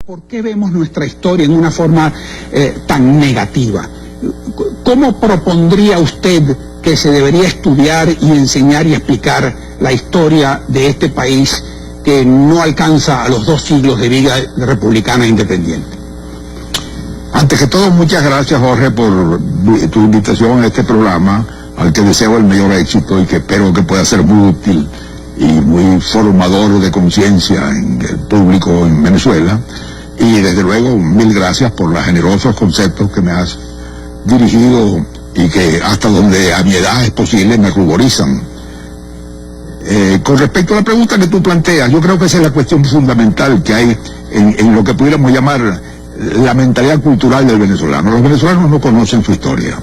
¿Por qué vemos nuestra historia en una forma tan negativa? ¿Cómo propondría usted que se debería estudiar y enseñar y explicar la historia de este país que no alcanza a los 2 siglos de vida republicana e independiente? Antes que todo, muchas gracias, Jorge, por tu invitación a este programa, al que deseo el mayor éxito y que espero que pueda ser muy útil y muy formador de conciencia en el público en Venezuela. Y desde luego, mil gracias por los generosos conceptos que me has dirigido y que hasta donde a mi edad es posible me ruborizan. Con respecto a la pregunta que tú planteas, yo creo que esa es la cuestión fundamental que hay en lo que pudiéramos llamar la mentalidad cultural del venezolano. Los venezolanos no conocen su historia.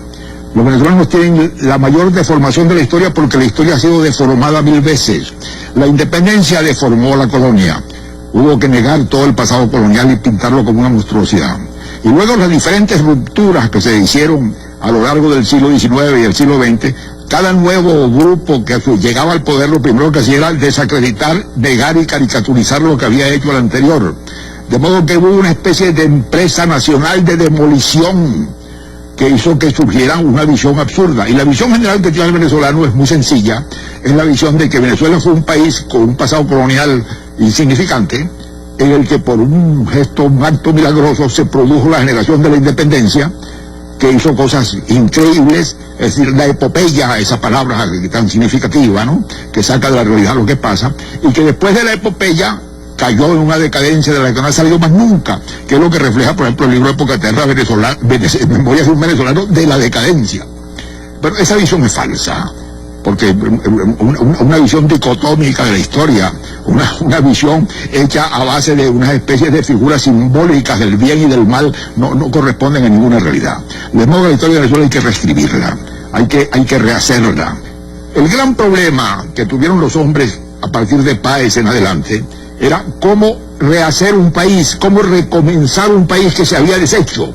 Los venezolanos tienen la mayor deformación de la historia porque la historia ha sido deformada 1000 veces. La independencia deformó la colonia. Hubo que negar todo el pasado colonial y pintarlo como una monstruosidad. Y luego las diferentes rupturas que se hicieron a lo largo del siglo XIX y el siglo XX, cada nuevo grupo que llegaba al poder lo primero que hacía era desacreditar, negar y caricaturizar lo que había hecho el anterior. De modo que hubo una especie de empresa nacional de demolición que hizo que surgiera una visión absurda. Y la visión general que tiene el venezolano es muy sencilla. Es la visión de que Venezuela fue un país con un pasado colonial insignificante, en el que por un gesto, un acto milagroso, se produjo la generación de la independencia, que hizo cosas increíbles, es decir, la epopeya, esa palabra tan significativa, ¿no?, que saca de la realidad lo que pasa, y que después de la epopeya cayó en una decadencia de la que no ha salido más nunca, que es lo que refleja, por ejemplo, el libro Época Eterna venezolana, Memorias de un venezolano, de la decadencia. Pero esa visión es falsa, porque una visión dicotómica de la historia, una visión hecha a base de unas especies de figuras simbólicas del bien y del mal, no corresponden a ninguna realidad. De modo que la historia de Venezuela hay que reescribirla, hay que rehacerla. El gran problema que tuvieron los hombres a partir de Páez en adelante era cómo rehacer un país, cómo recomenzar un país que se había deshecho.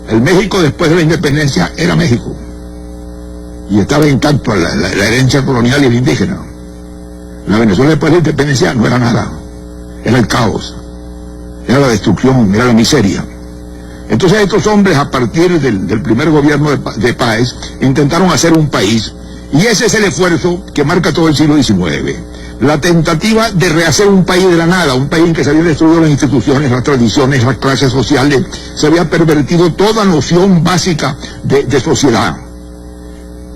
El México después de la independencia era México, y estaba intacto la herencia colonial y el indígena. La Venezuela después de la independencia no era nada, era el caos, era la destrucción, era la miseria. Entonces estos hombres, a partir del primer gobierno de Páez, intentaron hacer un país, y ese es el esfuerzo que marca todo el siglo XIX. La tentativa de rehacer un país de la nada, un país en que se habían destruido las instituciones, las tradiciones, las clases sociales, se había pervertido toda noción básica de sociedad.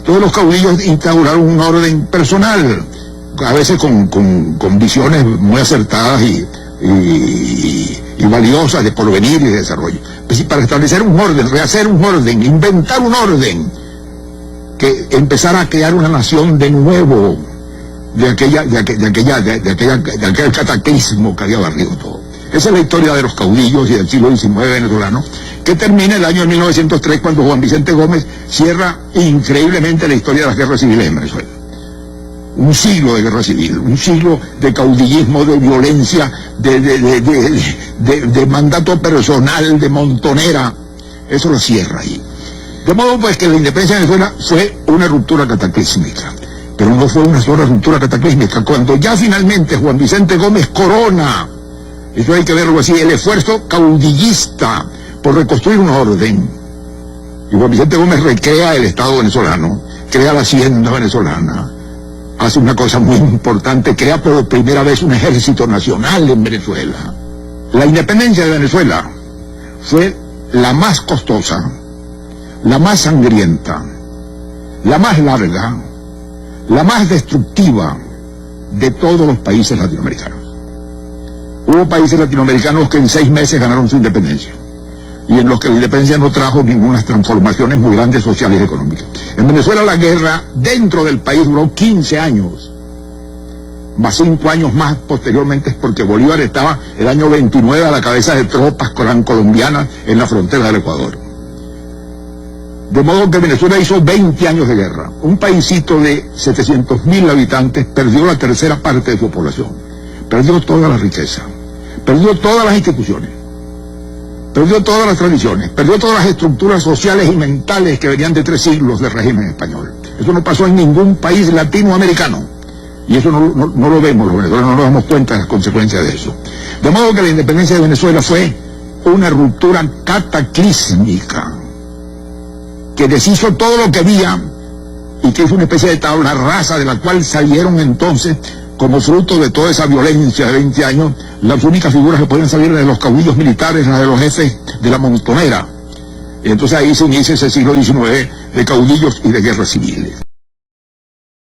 Todos los caudillos instauraron un orden personal, a veces con visiones muy acertadas y valiosas de porvenir y de desarrollo. Pues, para establecer un orden, rehacer un orden, inventar un orden, que empezara a crear una nación de nuevo, de aquel cataclismo que había barrido todo. Esa es la historia de los caudillos y del siglo XIX venezolano, que termina el año 1903 cuando Juan Vicente Gómez cierra increíblemente la historia de las guerras civiles en Venezuela. Un siglo de guerra civil, un siglo de caudillismo, de violencia, de mandato personal, de montonera. Eso lo cierra ahí. De modo pues que la independencia de Venezuela fue una ruptura cataclísmica. Pero no fue una sola ruptura cataclísmica. Cuando ya finalmente Juan Vicente Gómez corona, eso hay que verlo así, el esfuerzo caudillista por reconstruir un orden. Y Juan Vicente Gómez recrea el Estado venezolano, crea la hacienda venezolana, hace una cosa muy importante, crea por primera vez un ejército nacional en Venezuela. La independencia de Venezuela fue la más costosa, la más sangrienta, la más larga, la más destructiva de todos los países latinoamericanos. Hubo países latinoamericanos que en 6 meses ganaron su independencia, y en los que la independencia no trajo ninguna transformaciones muy grandes sociales y económicas. En Venezuela la guerra dentro del país duró 15 años, más 5 años más posteriormente, porque Bolívar estaba el año 29 a la cabeza de tropas colombianas en la frontera del Ecuador. De modo que Venezuela hizo 20 años de guerra. Un paisito de 700.000 habitantes perdió la tercera parte de su población, perdió toda la riqueza, perdió todas las instituciones, perdió todas las tradiciones, perdió todas las estructuras sociales y mentales que venían de 3 siglos de régimen español. Eso no pasó en ningún país latinoamericano. Y eso no lo vemos los venezolanos, no nos damos cuenta de las consecuencias de eso. De modo que la independencia de Venezuela fue una ruptura cataclísmica, que deshizo todo lo que había y que es una especie de tabla rasa de la cual salieron entonces, como fruto de toda esa violencia de 20 años, las únicas figuras que podían salir de los caudillos militares, las de los jefes de la montonera. Y entonces ahí se inicia ese siglo XIX de caudillos y de guerras civiles.